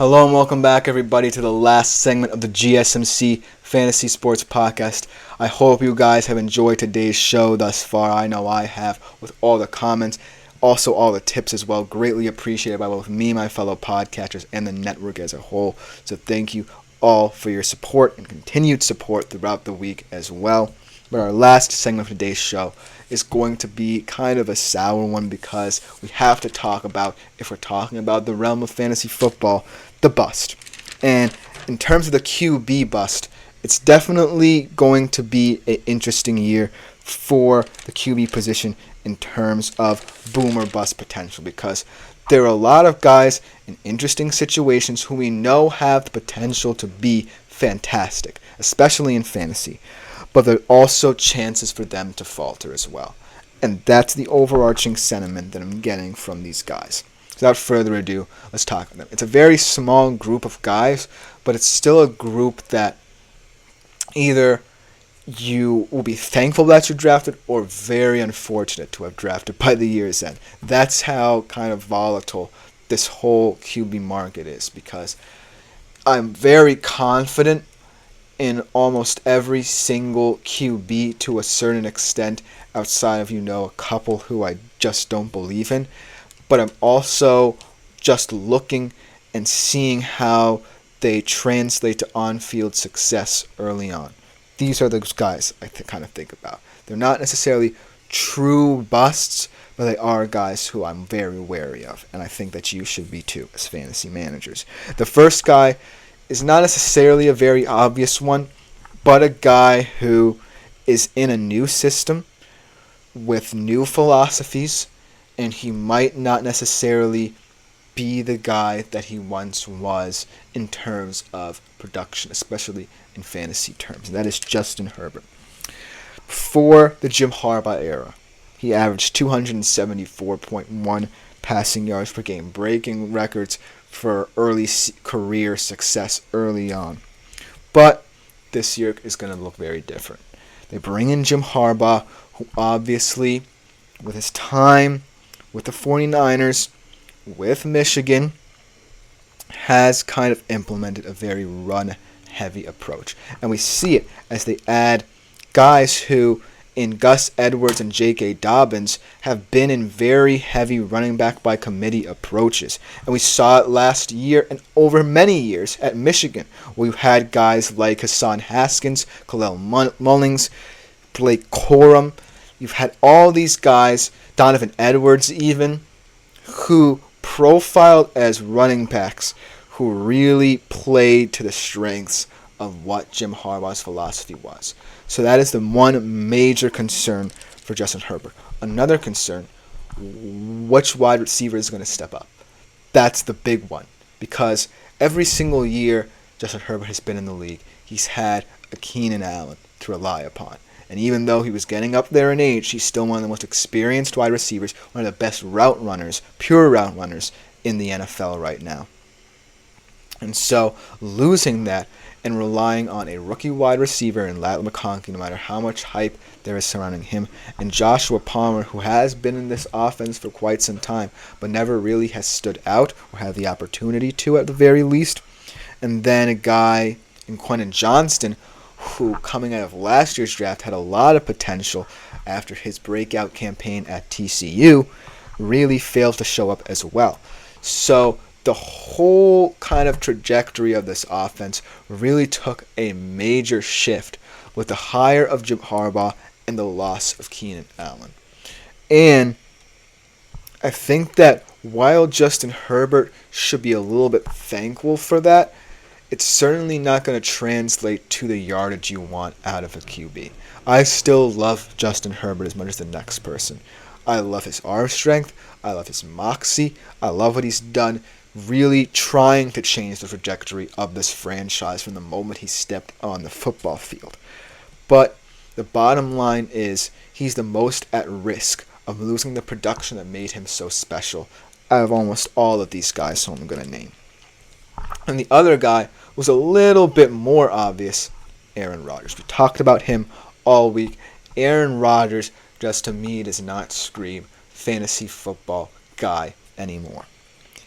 Hello and welcome back, everybody, to the last segment of the GSMC Fantasy Sports Podcast. I hope you guys have enjoyed today's show thus far. I know I have, with all the comments, also all the tips as well. Greatly appreciated by both me, my fellow podcasters, and the network as a whole. So thank you all for your support and continued support throughout the week as well. But our last segment of today's show is going to be kind of a sour one because we have to talk about, if we're talking about the realm of fantasy football, the bust. And in terms of the QB bust, it's definitely going to be an interesting year for the QB position in terms of boom or bust potential, because there are a lot of guys in interesting situations who we know have the potential to be fantastic, especially in fantasy. But there are also chances for them to falter as well. And that's the overarching sentiment that I'm getting from these guys. Without further ado, let's talk about them. It's a very small group of guys, but it's still a group that either you will be thankful that you drafted or very unfortunate to have drafted by the year's end. That's how kind of volatile this whole QB market is, because I'm very confident in almost every single QB to a certain extent, outside of, a couple who I just don't believe in. But I'm also just looking and seeing how they translate to on-field success early on. These are those guys I kind of think about. They're not necessarily true busts, but they are guys who I'm very wary of, and I think that you should be too as fantasy managers. The first guy is not necessarily a very obvious one, but a guy who is in a new system with new philosophies, and he might not necessarily be the guy that he once was in terms of production, especially in fantasy terms. And that is Justin Herbert. For the Jim Harbaugh era, he averaged 274.1 passing yards per game, breaking records for early career success early on. But this year is going to look very different. They bring in Jim Harbaugh, who obviously, with his time with the 49ers, with Michigan, has kind of implemented a very run-heavy approach. And we see it as they add guys who, in Gus Edwards and J.K. Dobbins, have been in very heavy running back by committee approaches. And we saw it last year and over many years at Michigan. We've had guys like Hassan Haskins, Khalil Mullings, Blake Corum. You've had all these guys, Donovan Edwards even, who profiled as running backs who really played to the strengths of what Jim Harbaugh's philosophy was. So that is the one major concern for Justin Herbert. Another concern, which wide receiver is going to step up? That's the big one, because every single year Justin Herbert has been in the league, he's had a Keenan Allen to rely upon. And even though he was getting up there in age, he's still one of the most experienced wide receivers, one of the best route runners, pure route runners in the NFL right now. And so losing that and relying on a rookie wide receiver in Lat McConkey, no matter how much hype there is surrounding him, and Joshua Palmer, who has been in this offense for quite some time, but never really has stood out or had the opportunity to at the very least. And then a guy in Quentin Johnston, who coming out of last year's draft had a lot of potential after his breakout campaign at TCU, really failed to show up as well. So the whole kind of trajectory of this offense really took a major shift with the hire of Jim Harbaugh and the loss of Keenan Allen. And I think that while Justin Herbert should be a little bit thankful for that, it's certainly not going to translate to the yardage you want out of a QB. I still love Justin Herbert as much as the next person. I love his arm strength. I love his moxie. I love what he's done, really trying to change the trajectory of this franchise from the moment he stepped on the football field. But the bottom line is he's the most at risk of losing the production that made him so special out of almost all of these guys who I'm going to name. And the other guy was a little bit more obvious, Aaron Rodgers. We talked about him all week. Aaron Rodgers, just to me, does not scream fantasy football guy anymore.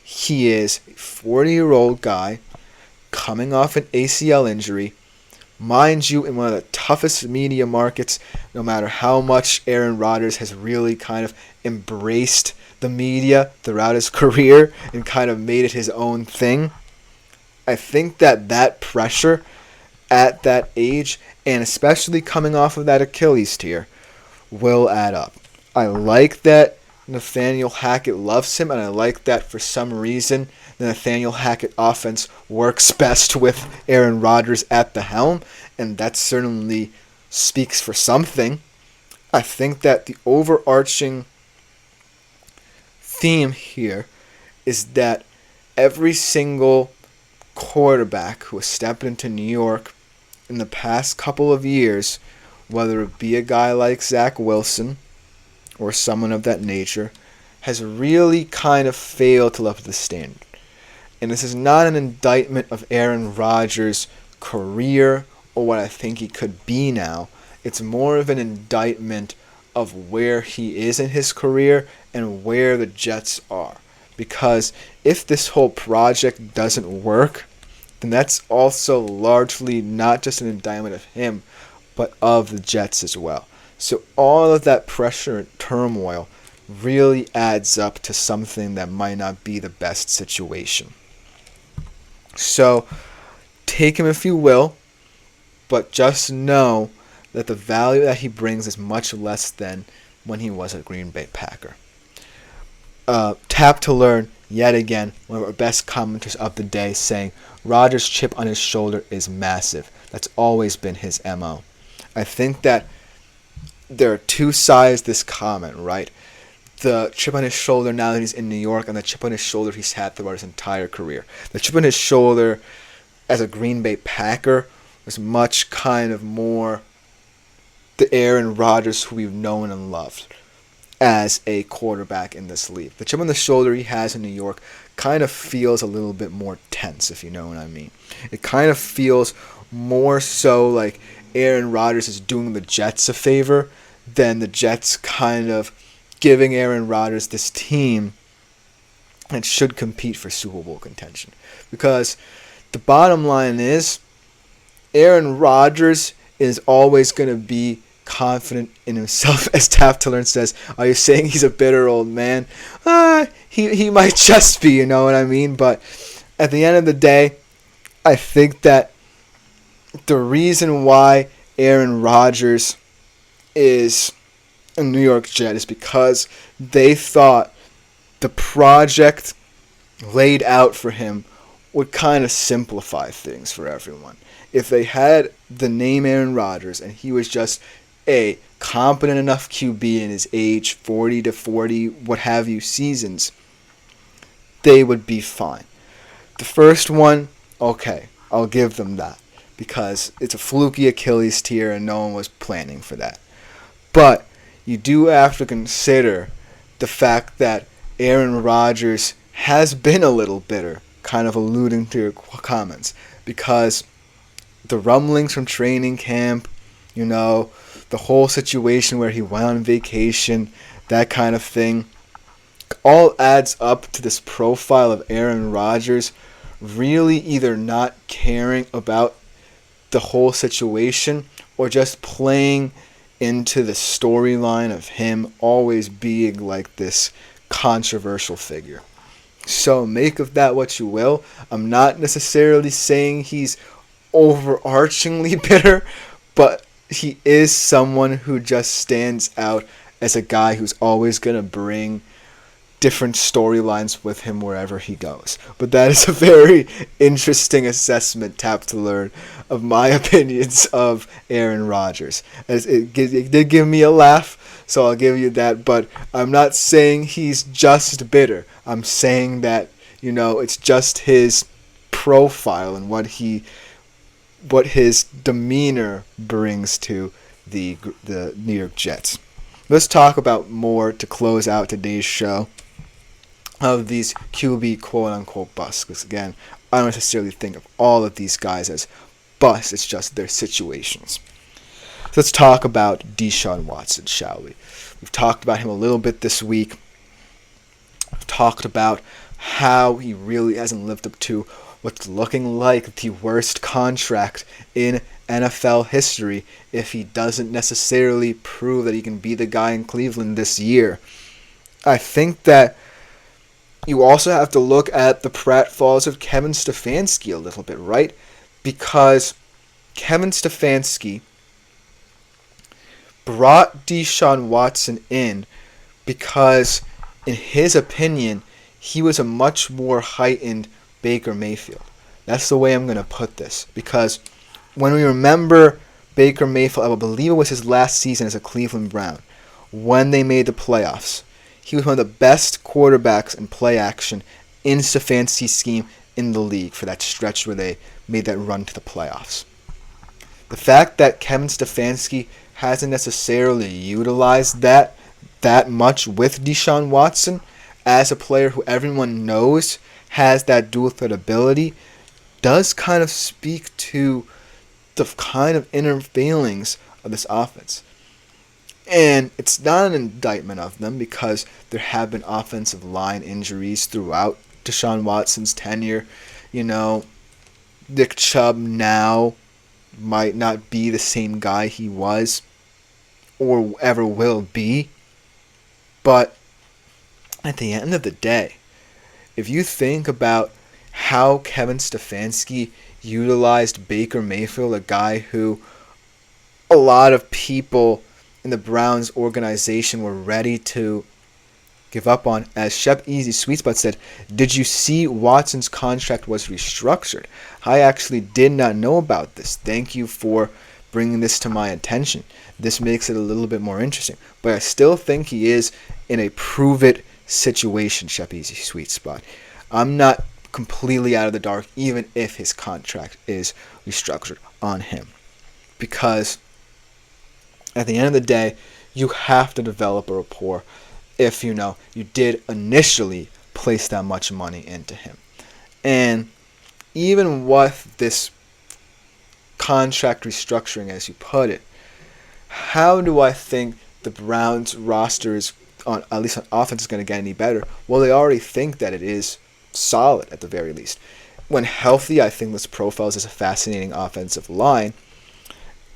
He is a 40-year-old guy coming off an ACL injury. Mind you, in one of the toughest media markets, no matter how much Aaron Rodgers has really kind of embraced the media throughout his career and kind of made it his own thing. I think that pressure at that age, and especially coming off of that Achilles tear, will add up. I like that Nathaniel Hackett loves him, and I like that for some reason the Nathaniel Hackett offense works best with Aaron Rodgers at the helm, and that certainly speaks for something. I think that the overarching theme here is that every single quarterback who has stepped into New York in the past couple of years, whether it be a guy like Zach Wilson or someone of that nature, has really kind of failed to live up to the standard. And this is not an indictment of Aaron Rodgers' career or what I think he could be now. It's more of an indictment of where he is in his career and where the Jets are. Because if this whole project doesn't work, then that's also largely not just an indictment of him, but of the Jets as well. So all of that pressure and turmoil really adds up to something that might not be the best situation. So take him if you will, but just know that the value that he brings is much less than when he was a Green Bay Packer. Tap to Learn, yet again, one of our best commenters of the day, saying Rodgers' chip on his shoulder is massive. That's always been his MO. I think that there are two sides to this comment, right? The chip on his shoulder now that he's in New York, and the chip on his shoulder he's had throughout his entire career. The chip on his shoulder as a Green Bay Packer was much kind of more the Aaron Rodgers who we've known and loved as a quarterback in this league. The chip on the shoulder he has in New York kind of feels a little bit more tense, if you know what I mean. It kind of feels more so like Aaron Rodgers is doing the Jets a favor than the Jets kind of giving Aaron Rodgers this team that should compete for Super Bowl contention. Because the bottom line is, Aaron Rodgers is always going to be confident in himself, as Tap to Learn says. Are you saying he's a bitter old man? He might just be, you know what I mean? But at the end of the day, I think that the reason why Aaron Rodgers is a New York Jet is because they thought the project laid out for him would kind of simplify things for everyone. If they had the name Aaron Rodgers and he was just a competent enough QB in his age 40 to 40, what have you, seasons, they would be fine. The first one, okay, I'll give them that because it's a fluky Achilles tear and no one was planning for that. But you do have to consider the fact that Aaron Rodgers has been a little bitter, kind of alluding to your comments, because the rumblings from training camp, you know, the whole situation where he went on vacation, that kind of thing, all adds up to this profile of Aaron Rodgers really either not caring about the whole situation or just playing into the storyline of him always being like this controversial figure. So make of that what you will. I'm not necessarily saying he's overarchingly bitter, but he is someone who just stands out as a guy who's always going to bring different storylines with him wherever he goes. But that is a very interesting assessment, Tap to Learn, of my opinions of Aaron Rodgers. As it did give me a laugh, so I'll give you that. But I'm not saying he's just bitter. I'm saying that, you know, it's just his profile and what his demeanor brings to the New York Jets. Let's talk about more to close out today's show of these QB quote-unquote busts. Because again, I don't necessarily think of all of these guys as busts. It's just their situations. So let's talk about Deshaun Watson, shall we? We've talked about him a little bit this week. We've talked about how he really hasn't lived up to what's looking like the worst contract in NFL history if he doesn't necessarily prove that he can be the guy in Cleveland this year. I think that you also have to look at the pratfalls of Kevin Stefanski a little bit, right? Because Kevin Stefanski brought Deshaun Watson in because, in his opinion, he was a much more heightened Baker Mayfield. That's the way I'm going to put this. Because when we remember Baker Mayfield, I believe it was his last season as a Cleveland Brown, when they made the playoffs, he was one of the best quarterbacks in play action in Stefanski's scheme in the league for that stretch where they made that run to the playoffs. The fact that Kevin Stefanski hasn't necessarily utilized that much with Deshaun Watson as a player who everyone knows has that dual threat ability does kind of speak to the kind of inner failings of this offense. And it's not an indictment of them because there have been offensive line injuries throughout Deshaun Watson's tenure. Nick Chubb now might not be the same guy he was or ever will be. But at the end of the day, if you think about how Kevin Stefanski utilized Baker Mayfield, a guy who a lot of people in the Browns organization were ready to give up on, as Shep Easy Sweet Spot said, did you see Watson's contract was restructured? I actually did not know about this. Thank you for bringing this to my attention. This makes it a little bit more interesting. But I still think he is in a prove-it situation, Shep Easy Sweet Spot. I'm not completely out of the dark, even if his contract is restructured on him. Because at the end of the day, you have to develop a rapport if you did initially place that much money into him. And even with this contract restructuring, as you put it, how do I think the Browns roster is, at least on offense, is going to get any better? Well, they already think that it is solid at the very least. When healthy, I think this profiles as a fascinating offensive line.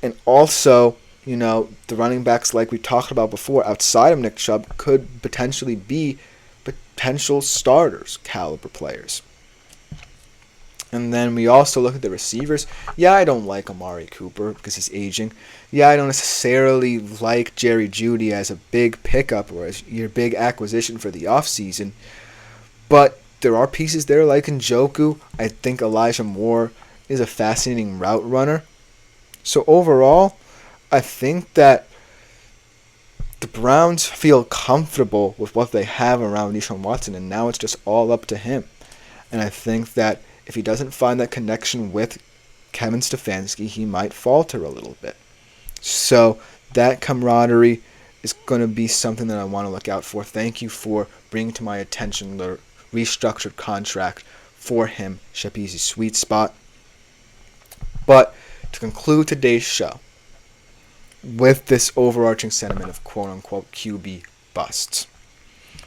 And also, the running backs, like we talked about before, outside of Nick Chubb, could potentially be potential starters caliber players. And then we also look at the receivers. Yeah, I don't like Amari Cooper because he's aging. Yeah, I don't necessarily like Jerry Jeudy as a big pickup or as your big acquisition for the offseason. But there are pieces there like Njoku. I think Elijah Moore is a fascinating route runner. So overall, I think that the Browns feel comfortable with what they have around Deshaun Watson, and now it's just all up to him. And I think that if he doesn't find that connection with Kevin Stefanski, he might falter a little bit. So that camaraderie is going to be something that I want to look out for. Thank you for bringing to my attention the restructured contract for him, Shep Easy Sweet Spot. But to conclude today's show with this overarching sentiment of quote-unquote QB busts,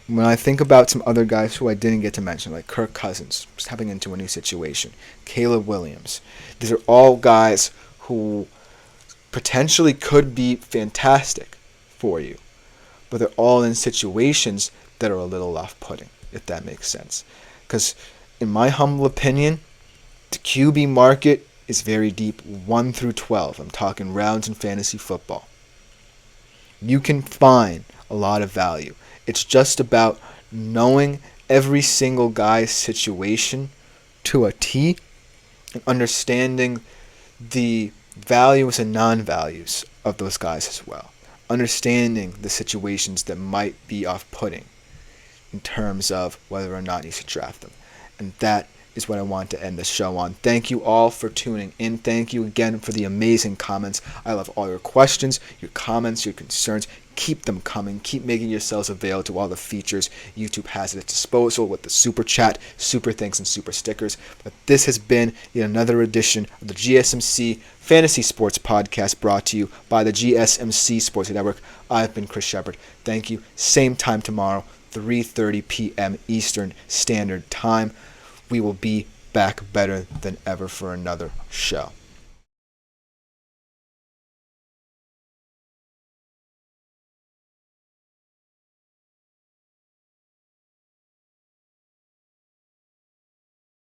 when I think about some other guys who I didn't get to mention, like Kirk Cousins, stepping into a new situation, Caleb Williams, these are all guys who potentially could be fantastic for you, but they're all in situations that are a little off-putting, if that makes sense. Because in my humble opinion, the QB market is very deep, 1 through 12. I'm talking rounds in fantasy football. You can find a lot of value. It's just about knowing every single guy's situation to a T and understanding the values and non-values of those guys as well. Understanding the situations that might be off-putting in terms of whether or not you should draft them. And that is what I want to end the show on. Thank you all for tuning in. Thank you again for the amazing comments. I love all your questions, your comments, your concerns. Keep them coming. Keep making yourselves available to all the features YouTube has at its disposal with the super chat, super thanks, and super stickers. But this has been yet another edition of the GSMC Fantasy Sports Podcast brought to you by the GSMC Sports Network. I've been Chris Shepard. Thank you. Same time tomorrow, 3:30 p.m. Eastern Standard Time. We will be back better than ever for another show.